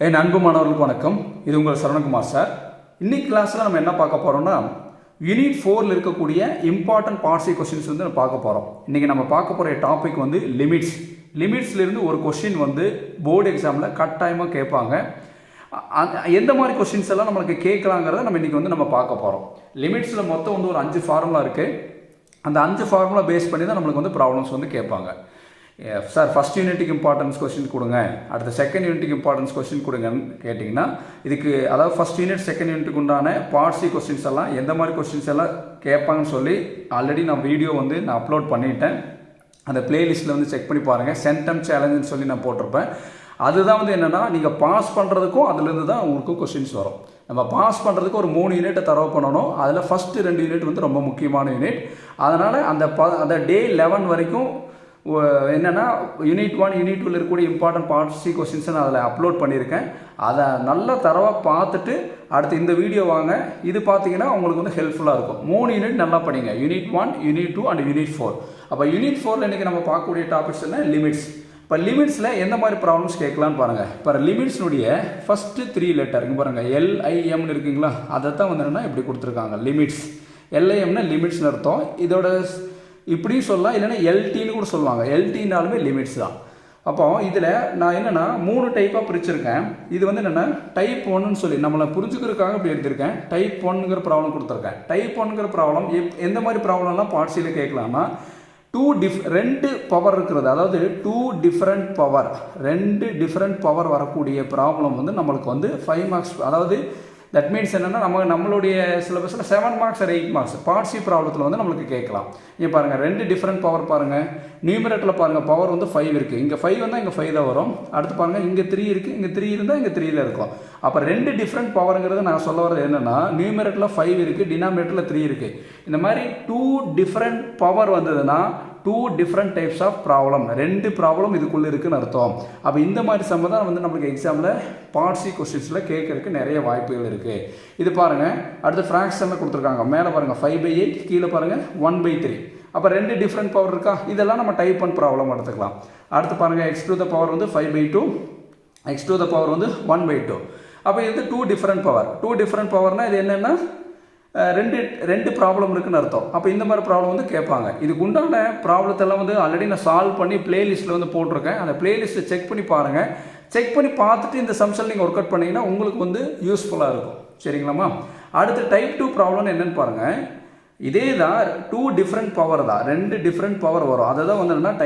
என் அன்பு மாணவர்களுக்கு வணக்கம். இது உங்கள் சரவணகுமார் சார். இன்னைக்கு கிளாஸில் நம்ம என்ன பார்க்க போகிறோம்னா, யூனிட் 4ல் இருக்கக்கூடிய இம்பார்ட்டன்ட் பார்ட்ஸி கொஸ்டின்ஸ் வந்து பார்க்க போகிறோம். இன்றைக்கி நம்ம பார்க்க போகிற டாபிக் வந்து லிமிட்ஸ். லிமிட்ஸ்லேருந்து ஒரு கொஸ்டின் வந்து போர்டு எக்ஸாமில் கட்டாயமாக கேட்பாங்க. எந்த மாதிரி கொஸ்டின்ஸ் எல்லாம் நம்மளுக்கு கேட்கலாங்கிறத நம்ம இன்றைக்கி வந்து நம்ம பார்க்க போகிறோம். லிமிட்ஸில் மொத்தம் வந்து ஒரு 5 ஃபார்முலா இருக்குது. அந்த 5 ஃபார்முலா பேஸ் பண்ணி தான் நம்மளுக்கு வந்து ப்ராப்ளம்ஸ் வந்து கேட்பாங்க. சார் ஃபஸ்ட் யூனிட்டுக்கு இம்பார்ட்டன்ஸ் கொஸ்டின் கொடுங்க, அடுத்த செகண்ட் யூனிட்டுக்கு இம்பார்ட்டன்ஸ் கொஸ்டின் கொடுங்கன்னு கேட்டிங்கன்னா, இதுக்கு அதாவது ஃபஸ்ட் யூனிட் செகண்ட் யூனிட்டுக்கு உண்டான பார்ட்ஸி கொஸ்டின்ஸ் எல்லாம் எந்த மாதிரி கொஸ்டின்ஸ் எல்லாம் கேட்பாங்கன்னு சொல்லி ஆல்ரெடி நான் வீடியோ வந்து நான் அப்லோட் பண்ணிட்டேன். அந்த பிளேலிஸ்ட்டில் வந்து செக் பண்ணி பாருங்கள். சென்டம் சேலஞ்சுன்னு சொல்லி நான் போட்டிருப்பேன். அதுதான் வந்து என்னென்னா, நீங்கள் பாஸ் பண்ணுறதுக்கும் அதுலேருந்து தான் உங்களுக்கு கொஸ்டின்ஸ் வரும். நம்ம பாஸ் பண்ணுறதுக்கு ஒரு 3 யூனிட்டை தரவு பண்ணணும். அதில் ஃபஸ்ட்டு 2 யூனிட் வந்து ரொம்ப முக்கியமான யூனிட். அதனால் அந்த டே 11 வரைக்கும் என்னென்னா யூனிட் 1 யூனிட் 2ல் இருக்கக்கூடிய இம்பார்ட்டன்ட் பார்ட்ஸி கொஸ்டின்ஸை நான் அதில் அப்லோட் பண்ணியிருக்கேன். அதை நல்ல தரவாக பார்த்துட்டு அடுத்து இந்த வீடியோ வாங்க. இது பார்த்தீங்கன்னா உங்களுக்கு வந்து ஹெல்ப்ஃபுல்லாக இருக்கும். 3 யூனிட் நல்லா படிங்க. Unit 1, unit 2 and unit 4. அப்போ யூனிட் 4ல் இன்றைக்கி நம்ம பார்க்கக்கூடிய டாபிக்ஸ் என்ன, லிமிட்ஸ். இப்போ லிமிட்ஸில் எந்த மாதிரி ப்ராப்ளம்ஸ் கேட்கலான்னு பாருங்கள். இப்போ லிமிட்ஸ்னுடைய ஃபஸ்ட்டு 3 லெட்டர் இங்கே பாருங்கள், LIMனு இருக்குங்களா, அதை தான் வந்து என்னென்னா இப்படி கொடுத்துருக்காங்க லிமிட்ஸ். LIMனா லிமிட்ஸ்னு அர்த்தம். இதோட இப்படியும் சொல்லலாம், இல்லைன்னா எல்டின்னு கூட சொல்லுவாங்க. எல்டினாலுமே லிமிட்ஸ் தான். அப்போ இதில் நான் என்னென்னா 3 டைப்பாக பிரிச்சுருக்கேன். இது வந்து என்னென்னா டைப் 1ன்னு சொல்லி நம்மளை புரிஞ்சுக்கிறதுக்காக இப்படி எடுத்திருக்கேன். டைப் 1ங்கிற ப்ராப்ளம் கொடுத்துருக்கேன். டைப் 1ங்கிற ப்ராப்ளம் எந்த மாதிரி ப்ராப்ளம்லாம் பார்ட்ஸியில் கேட்கலாம்னா, 2 பவர் இருக்கிறது, அதாவது 2 டிஃப்ரெண்ட் பவர் வரக்கூடிய ப்ராப்ளம் வந்து நம்மளுக்கு வந்து 5 மார்க்ஸ். அதாவது தட் மீன்ஸ் என்னென்னா, நம்மளுடைய சிலபஸில் 7 மார்க்ஸ் or 8 மார்க்ஸ் பார்ட்ஸி ப்ராப்ளத்தில் வந்து நம்மளுக்கு கேட்கலாம். இங்கே பாருங்கள், 2 டிஃப்ரெண்ட் பவர் பாருங்கள். நியூமரேட்டரில் பாருங்கள், பவர் வந்து 5 இருக்குது. இங்கே 5 வந்தால் இங்கே 5 தான் வரும். அடுத்து பாருங்கள், இங்கே 3 இருக்குது. இங்கே 3 இருந்தால் இங்கே 3 இருக்கும். அப்போ 2 டிஃப்ரெண்ட் பவருங்கிறது நான் சொல்ல வரது என்னென்னா, நியூமரேட்டரில் 5 இருக்குது, டினாமினேட்டரில் 3 இருக்குது. இந்த மாதிரி 2 டிஃப்ரெண்ட் பவர் வந்ததுன்னா 2 different types of problem, 2 problem இதுக்குள்ளே இருக்குன்னு அர்த்தம். அப்போ இந்த மாதிரி சம்ம தான் வந்து நம்மளுக்கு எக்ஸாமில் பார்ட்ஸி கொஸ்டின்ஸில் கேட்கறதுக்கு நிறைய வாய்ப்புகள் இருக்குது. இது பாருங்கள், அடுத்து ஃப்ராக்ஷனில் கொடுத்துருக்காங்க. மேலே பாருங்கள் 5/8, கீழே பாருங்கள் 1/3. அப்போ 2 டிஃப்ரெண்ட் பவர் இருக்கா, இதெல்லாம் நம்ம டைப் 1 ப்ராப்ளம் எடுத்துக்கலாம். அடுத்து பாருங்கள், x to the power வந்து 5/2, x to the power வந்து 1/2. அப்போ இது 2 டிஃப்ரெண்ட் பவர். 2 டிஃப்ரெண்ட் பவர்னால் இது என்னென்னா ரெண்டு ப்ராப்ளம் இருக்குன்னு அர்த்தம். அப்போ இந்த மாதிரி ப்ராப்ளம் வந்து கேட்பாங்க. இதுக்கு உண்டான ப்ராப்ளத்தெல்லாம் வந்து ஆல்ரெடி நான் சால்வ் பண்ணி பிளேலிஸ்ட்டில் வந்து போட்டிருக்கேன். அந்த பிளேலிஸ்ட்டை செக் பண்ணி பாருங்கள். செக் பண்ணி பார்த்துட்டு இந்த சம்ஸில் நீங்கள் ஒர்க் அவுட் பண்ணிங்கன்னா உங்களுக்கு வந்து யூஸ்ஃபுல்லாக இருக்கும். சரிங்களாம்மா? அடுத்து டைப் 2 ப்ராப்ளம்னு என்னென்னு பாருங்கள். இதே தான் 2 டிஃப்ரெண்ட் பவர் தான், 2 டிஃப்ரெண்ட் பவர் வரும். அதை தான் வந்து என்னென்னா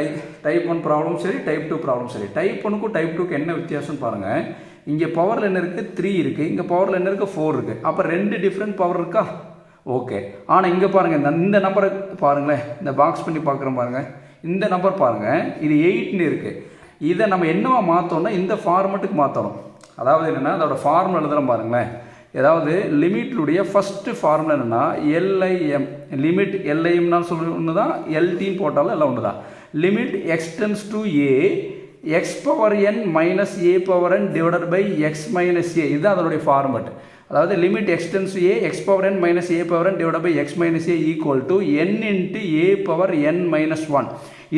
டைப் 1 ப்ராப்ளம் சரி, டைப் 2 ப்ராப்ளம் சரி. டைப் 1க்கும் டைப் 2க்கு என்ன வித்தியாசம்னு பாருங்கள். இங்கே பவரில் என்ன இருக்குது, 3 இருக்குது. இங்கே பவரில் என்ன இருக்குது, 4 இருக்குது. அப்போ 2 டிஃப்ரெண்ட் பவர் இருக்கா? ஓகே. ஆனால் இங்கே பாருங்கள், இந்த நம்பரை பாருங்களேன், இந்த பாக்ஸ் பண்ணி பார்க்குறோம் பாருங்கள். இந்த நம்பர் பாருங்கள், இது 8ன்னு இருக்குது. இதை நம்ம என்னவா மாற்றோம்னா இந்த ஃபார்மெட்டுக்கு மாற்றணும். அதாவது என்னென்னா, அதோட ஃபார்முலா எழுதுகிறோம் பாருங்களேன். ஏதாவது லிமிட்டுடைய ஃபஸ்ட்டு ஃபார்முலா என்னென்னா LIM. லிமிட் LIMனாலும் சொல்லி ஒன்று தான், LTன்னு போட்டாலும் எல்லாம் ஒன்று தான். Limit x tends to a x power n minus a power n divided by x minus a. இதுதான் அதனுடைய ஃபார்மெட். அதாவது limit x tends to a x power n minus a power n divided by x minus a equal to n into a power n minus 1.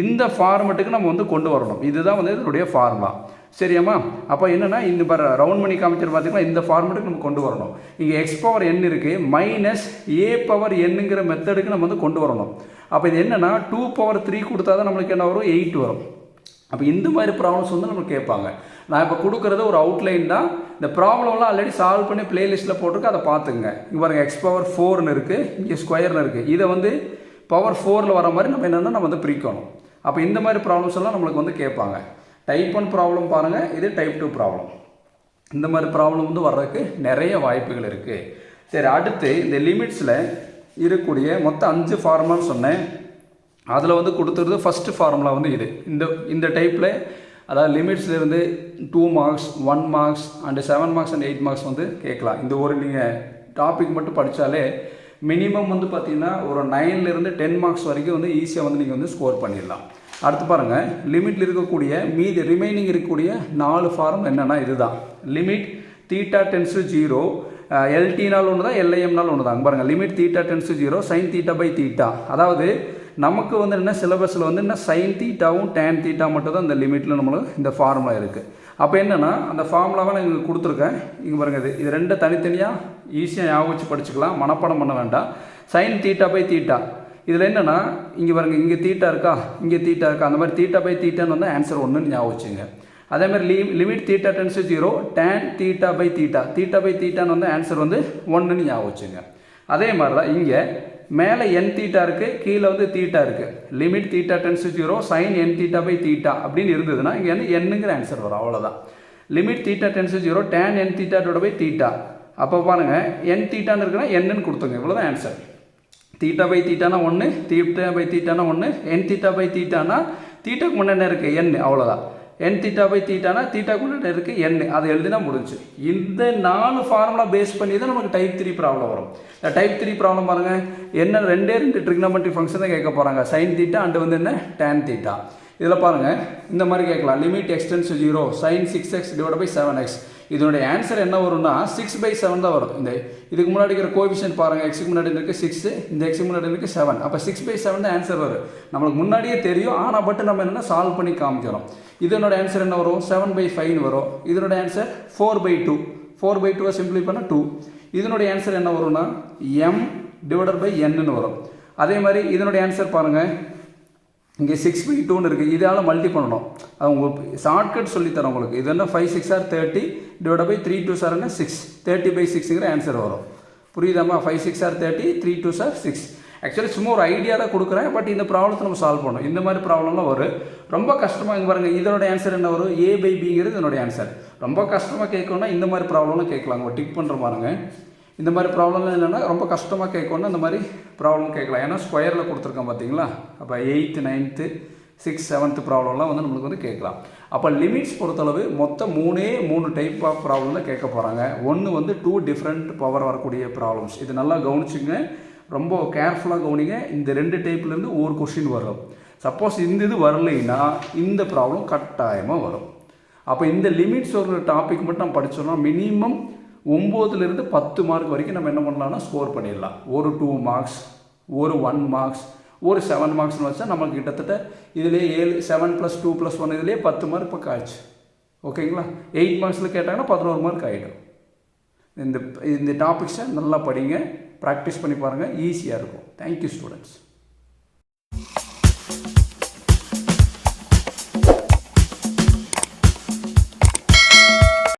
இந்த ஃபார்மெட்டுக்கு நம்ம வந்து கொண்டு வரணும். இதுதான் வந்து இதனுடைய ஃபார்முலா. சரியாம்மா? அப்போ என்னென்னா, இந்த ரவுண்ட் பண்ணி காமிச்சர் பார்த்தீங்கன்னா இந்த ஃபார்மெட்டுக்கு நம்ம கொண்டு வரணும். இங்கே x பவர் n இருக்குது, மைனஸ் a பவர் nங்கிற மெத்தடுக்கு நம்ம வந்து கொண்டு வரணும். அப்போ இது என்னென்னா 2 power 3 கொடுத்தா தான் நம்மளுக்கு என்ன வரும், 8 வரும். அப்போ இந்த மாதிரி ப்ராப்ளம்ஸ் வந்து நம்மளுக்கு கேட்பாங்க. நான் இப்போ கொடுக்குறது ஒரு அவுட்லைன் தான். இந்த ப்ராப்ளம்லாம் ஆல்ரெடி சால்வ் பண்ணி பிளேலிஸ்ட்டில் போட்டிருக்கு, அதை பார்த்துங்க. இங்கே பாருங்கள், x பவர் 4ன்னு இருக்குது, இங்கே ஸ்கொயர்னு இருக்குது. இதை வந்து பவர் 4ல் வர மாதிரி நம்ம என்னென்னா நம்ம வந்து பிரிக்கணும். அப்போ இந்த மாதிரி ப்ராப்ளம்ஸ் எல்லாம் நம்மளுக்கு வந்து கேட்பாங்க. டைப் 1 ப்ராப்ளம் பாருங்கள், இது டைப் 2 ப்ராப்ளம். இந்த மாதிரி ப்ராப்ளம் வந்து வர்றதுக்கு நிறைய வாய்ப்புகள் இருக்குது. சரி, அடுத்து இந்த லிமிட்ஸில் இருக்கக்கூடிய மொத்தம் 5 ஃபார்முலான்னு சொன்னேன். அதில் வந்து கொடுத்துருது ஃபஸ்ட்டு ஃபார்முலா வந்து இது. இந்த டைப்பில் அதாவது லிமிட்ஸ்லேருந்து 2 marks, 1 marks and 7 marks and 8 marks வந்து கேட்கலாம். இந்த ஒரு நீங்கள் டாபிக் மட்டும் படித்தாலே மினிமம் வந்து பார்த்திங்கன்னா ஒரு 9லேருந்து 10 மார்க்ஸ் வரைக்கும் வந்து ஈஸியாக வந்து நீங்கள் வந்து ஸ்கோர் பண்ணிடலாம். அடுத்து பாருங்கள், லிமிட்டில் இருக்கக்கூடிய மீதி ரிமைனிங் இருக்கக்கூடிய 4 ஃபார்ம் என்னென்னா இதுதான். லிமிட் தீட்டா டென்ஸ் டு 0, LTனால் ஒன்று தான், LIMனால் ஒன்று தான். பாருங்கள், limit theta tends to 0 sin theta by theta. அதாவது நமக்கு வந்து என்ன சிலபஸில் வந்து என்ன sin தீட்டாவும் tan தீட்டா மட்டும் தான் இந்த லிமிட்டில் நம்மளுக்கு இந்த ஃபார்முலா இருக்குது. அப்போ என்னென்னா அந்த ஃபார்முலாவை நான் இங்கே கொடுத்துருக்கேன். இங்கே பாருங்கள், இது ரெண்டு தனித்தனியாக ஈஸியாக ஞாபகம் வச்சு படிச்சுக்கலாம், மனப்பாடம் பண்ண வேண்டாம். sin தீட்டா பை தீட்டா இதில் என்னென்னா இங்கே பாருங்கள், இங்கே தீட்டா இருக்கா, இங்கே தீட்டா இருக்கா, அந்த மாதிரி தீட்டா பை தீட்டான்னு வந்து ஆன்சர் 1ன்னு ஞாபகம் வச்சுங்க. அதேமாதிரி limit theta tends to 0 tan theta by தீட்டான்னு வந்து ஆன்சர் வந்து 1ன்னு ஞாபகம் வச்சுங்க. அதே மாதிரி தான் இங்கே மேலே n தீட்டா இருக்குது, கீழே வந்து தீட்டா இருக்குது. Limit theta tends to 0 sin n theta by theta அப்படின்னு இருந்ததுன்னா இங்கே வந்து என்னங்கிற ஆன்சர் வரும், அவ்வளோதான். Limit theta tends to 0 tan n theta by theta. அப்போ பாருங்கள், n தீட்டான்னு இருக்குன்னா என்னன்னு கொடுத்துங்க, இவ்வளோதான் ஆன்சர். தீட்டா பை தீட்டானா 1, தீட்டா பை தீட்டானா 1, n தீட்டா பை தீட்டானா தீட்டாக்கு முன்னே இருக்குது n, அவ்வளோதான். n தீட்டா பை தீட்டானா தீட்டாக்கு முன்னே இருக்குது n, அதை எழுதினா முடிஞ்சு. இந்த 4 ஃபார்முலா பேஸ் பண்ணி தான் நமக்கு டைப் 3 ப்ராப்ளம் வரும். இந்த டைப் 3 ப்ராப்ளம் பாருங்கள், என்ன ரெண்டு ட்ரிக்னாமெட்ரி ஃபங்க்ஷன் தான் கேட்க போகிறாங்க, sin தீட்டா அண்டு வந்து என்ன tan தீட்டா. இதில் பாருங்கள், இந்த மாதிரி கேட்கலாம். Limit x tends 0 sin 6x divide by 7x. இதனுடைய ஆன்சர் என்ன வரும்னா 6/7 தான் வரும். இந்த இதுக்கு முன்னாடி இருக்கிற கோஎஃபிஷியன்ட் பாருங்கள், எக்ஸுக்கு முன்னாடி இருக்குது 6, இந்த எக்ஸுக்கு முன்னாடி இருக்குது 7. அப்போ 6/7 தான் ஆன்சர் வரும். நம்மளுக்கு முன்னாடியே தெரியும், ஆனால் பட்டு நம்ம என்னென்னா சால்வ் பண்ணி காமிக்கிறோம். இதனோட ஆன்சர் என்ன வரும், 7/5 வரும். இதனோட ஆன்சர் 4/2. 4/2 சிம்பிளி பண்ணால் 2. இதனுடைய ஆன்சர் என்ன வரும்னா m டிவைடட் பை n வரும். அதே மாதிரி இதனுடைய ஆன்சர் பாருங்கள், இங்கே 6/2ன்னு இருக்குது, இதால் மல்டி பண்ணணும். அது உங்களுக்கு ஷார்ட்கட் சொல்லித்தரேன் உங்களுக்கு. இது என்ன 5 6 are 30 டிவைட் பை 3 2 are 6, 30/6ங்கிற ஆன்சர் வரும். புரியுதாம்மா? 5 6 are 30, 3 2 are 6. ஆக்சுவலி சும்மா ஒரு ஐடியா தான் கொடுக்குறேன், பட் இந்த ப்ராப்ளத்தை நம்ம சால்வ் பண்ணணும். இந்த மாதிரி ப்ராப்ளம்லாம் வரும், ரொம்ப கஷ்டமாக. இங்கே பாருங்கள், இதனோட ஆன்சர் என்ன வரும், a/bங்கிறது இதனுடைய ஆன்சர். ரொம்ப கஷ்டமாக கேட்கணும்னா இந்த மாதிரி ப்ராப்ளம்லாம் கேட்கலாம். டிக் பண்ணுற பாருங்க, இந்த மாதிரி ப்ராப்ளம்லாம் என்னென்னா ரொம்ப கஷ்டமாக கேட்கணும்னா இந்த மாதிரி ப்ராப்ளம் கேட்கலாம். ஏன்னா ஸ்கொயரில் கொடுத்துருக்கோம் பார்த்தீங்களா. அப்போ 8th 9th 6th 7th ப்ராப்ளம்லாம் வந்து நம்மளுக்கு வந்து கேட்கலாம். அப்போ லிமிட்ஸ் பொறுத்தளவு மொத்தம் 3 டைப் ஆஃப் ப்ராப்ளம் தான் கேட்க போகிறாங்க. ஒன்று வந்து 2 டிஃப்ரெண்ட் பவர் வரக்கூடிய ப்ராப்ளம்ஸ். இது நல்லா கவனிச்சுங்க, ரொம்ப கேர்ஃபுல்லாக கவனிங்க. இந்த 2 டைப்லேருந்து ஒரு கொஷின் வரும். சப்போஸ் இந்த இது வரலைன்னா இந்த ப்ராப்ளம் கட்டாயமாக வரும். அப்போ இந்த லிமிட்ஸ் ஒரு டாபிக் மட்டும் நம்ம படித்தோம்னா மினிமம் 9லேருந்து 10 மார்க் வரைக்கும் நம்ம என்ன பண்ணலாம்னா ஸ்கோர் பண்ணிடலாம். ஒரு 2 மார்க்ஸ், ஒரு 1 மார்க்ஸ், ஒரு 7 மார்க்ஸ்னு வச்சா நமக்கு கிட்டத்தட்ட இதிலே 7 + 2 + 1 இதிலே 10 மார்க் பக்கம் ஆச்சு. ஓகேங்களா? 8 மார்க்ஸில் கேட்டாங்கன்னா 11 மார்க் ஆகிடும். இந்த டாபிக்ஸை நல்லா படிங்க, ப்ராக்டிஸ் பண்ணி பாருங்கள், ஈஸியாக இருக்கும். Thank you students.